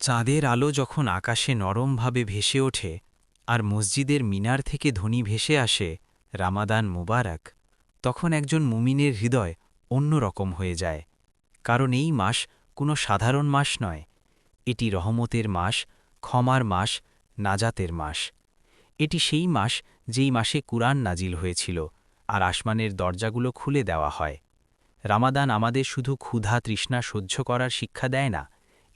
চাঁদের আলো যখন আকাশে নরমভাবে ভেসে ওঠে আর মসজিদের মিনার থেকে ধ্বনি ভেসে আসে রামাদান মুবারক, তখন একজন মুমিনের হৃদয় অন্যরকম হয়ে যায়। কারণ এই মাস কোনো সাধারণ মাস নয়, এটি রহমতের মাস, ক্ষমার মাস, নাজাতের মাস। এটি সেই মাস যেই মাসে কুরআন নাজিল হয়েছিল আর আসমানের দরজাগুলো খুলে দেওয়া হয়। রামাদান আমাদের শুধু ক্ষুধা তৃষ্ণা সহ্য করার শিক্ষা দেয় না,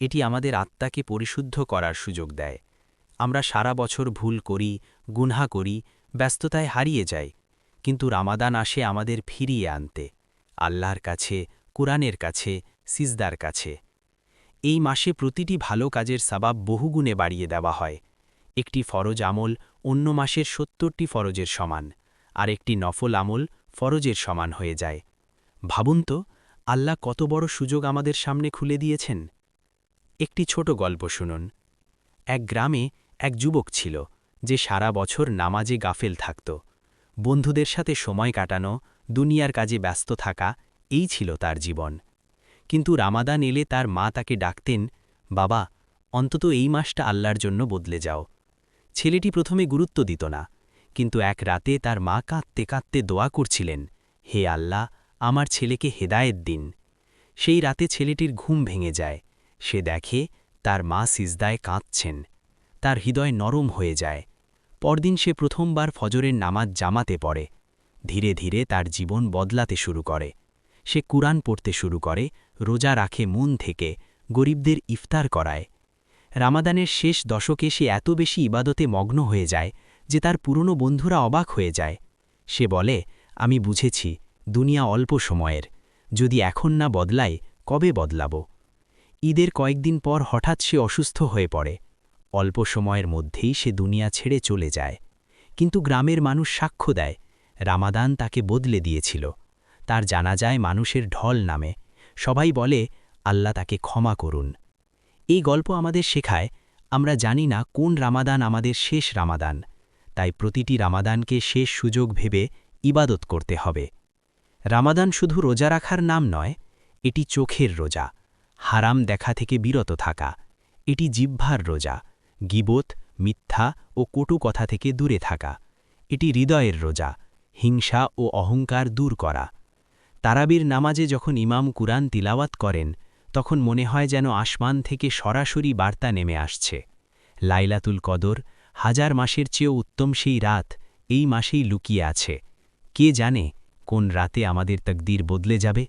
এটি আমাদের আত্মাকে পরিশুদ্ধ করার সুযোগ দেয়। আমরা সারা বছর ভুল করি, গুনহা করি, ব্যস্ততায় হারিয়ে যাই, কিন্তু রামাদান আসে আমাদের ফিরিয়ে আনতে, আল্লাহর কাছে, কুরআনের কাছে, সিজদার কাছে। এই মাসে প্রতিটি ভালো কাজের সওয়াব বহুগুণে বাড়িয়ে দেওয়া হয়। একটি ফরজ আমল অন্য মাসের ৭০টি ফরজের সমান, আর একটি নফল আমল ফরজের সমান হয়ে যায়। ভাবুন তো, আল্লাহ কত বড় সুযোগ আমাদের সামনে খুলে দিয়েছেন। একটি ছোট গল্প শুনুন। এক গ্রামে এক যুবক ছিল যে সারা বছর নামাজে গাফেল থাকত। বন্ধুদের সাথে সময় কাটানো, দুনিয়ার কাজে ব্যস্ত থাকা, এই ছিল তার জীবন। কিন্তু রামাদান এলে তার মা তাকে ডাকতেন, বাবা, অন্তত এই মাসটা আল্লাহর জন্য বদলে যাও। ছেলেটি প্রথমে গুরুত্ব দিত না, কিন্তু এক রাতে তার মা কাঁদতে কাঁদতে দোয়া করছিলেন, হে আল্লাহ, আমার ছেলেকে হেদায়েত দিন। সেই রাতে ছেলেটির ঘুম ভেঙে যায়। সে দেখে তার মা সিজদায় কাঁদছেন। তার হৃদয় নরম হয়ে যায়। পরদিন সে প্রথমবার ফজরের নামাজ জামাতে পড়ে। ধীরে ধীরে তার জীবন বদলাতে শুরু করে। সে কুরআন পড়তে শুরু করে, রোজা রাখে মন থেকে, গরিবদের ইফতার করায়। রামাদানের শেষ দশকে সে এত বেশি ইবাদতে মগ্ন হয়ে যায় যে তার পুরনো বন্ধুরা অবাক হয়ে যায়। সে বলে, আমি বুঝেছি, দুনিয়া অল্প সময়ের, যদি এখন না বদলাই কবে বদলাব। ঈদের কয়েকদিন পর হঠাৎ সে অসুস্থ হয়ে পড়ে। অল্প সময়ের মধ্যেই সে দুনিয়া ছেড়ে চলে যায়। কিন্তু গ্রামের মানুষ সাক্ষ্য দেয়, রামাদান তাকে বদলে দিয়েছিল। তার জানাজায় মানুষের ঢল নামে। সবাই বলে, আল্লাহ তাকে ক্ষমা করুন। এই গল্প আমাদের শেখায়, আমরা জানি না কোন রামাদান আমাদের শেষ রামাদান, তাই প্রতিটি রামাদানকে শেষ সুযোগ ভেবে ইবাদত করতে হবে। রামাদান শুধু রোজা রাখার নাম নয়, এটি চোখের রোজা, হারাম দেখা থেকে বিরত থাকা। এটি জিহ্বার রোজা, গীবত, মিথ্যা ও কটু কথা থেকে দূরে থাকা। এটি হৃদয়ের রোজা, হিংসা ও অহংকার দূর করা। তারাবির নামাজে যখন ইমাম কুরআন তিলাওয়াত করেন, তখন মনে হয় যেন আসমান থেকে সরাসরি বার্তা নেমে আসছে। লাইলাতুল কদর, হাজার মাসের চেয়েও উত্তম সেই রাত, এই মাসেই লুকিয়ে আছে। কে জানে কোন রাতে আমাদের তকদির বদলে যাবে।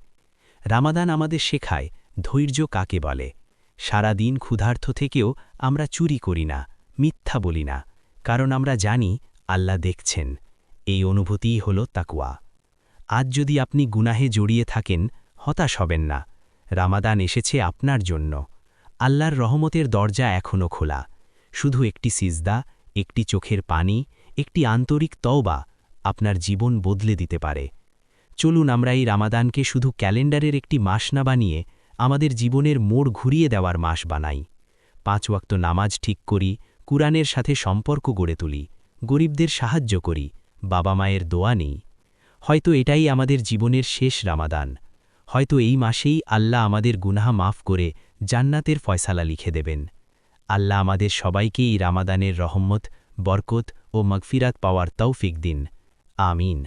রামাদান আমাদের শেখায় ধৈর্য কাকে বলে। সারা দিন ক্ষুধার্ত থেকেও আমরা চুরি করি না, মিথ্যা বলি না, কারণ আমরা জানি আল্লাহ দেখছেন। এই অনুভূতিই হল তাকওয়া। আজ যদি আপনি গুনাহে জড়িয়ে থাকেন, হতাশ হবেন না। রামাদান এসেছে আপনার জন্য। আল্লাহর রহমতের দরজা এখনও খোলা। শুধু একটি সিজদা, একটি চোখের পানি, একটি আন্তরিক তওবা আপনার জীবন বদলে দিতে পারে। চলুন আমরা এই রামাদানকে শুধু ক্যালেন্ডারের একটি মাস না বানিয়ে আমাদের জীবনের মোড় ঘুরিয়ে দেওয়ার মাস বানাই। 5 ওয়াক্ত নামাজ ঠিক করি, কুরআনের সাথে সম্পর্ক গড়ে তুলি, গরিবদের সাহায্য করি, বাবা মায়ের দোয়া নিই। হয়তো এটাই আমাদের জীবনের শেষ রামাদান। হয়তো এই মাসেই আল্লাহ আমাদের গুনাহ মাফ করে জান্নাতের ফয়সালা লিখে দেবেন। আল্লাহ আমাদের সবাইকে এই রামাদানের রহমত, বরকত ও মাগফিরাত পাওয়ার তৌফিক দিন। আমিন।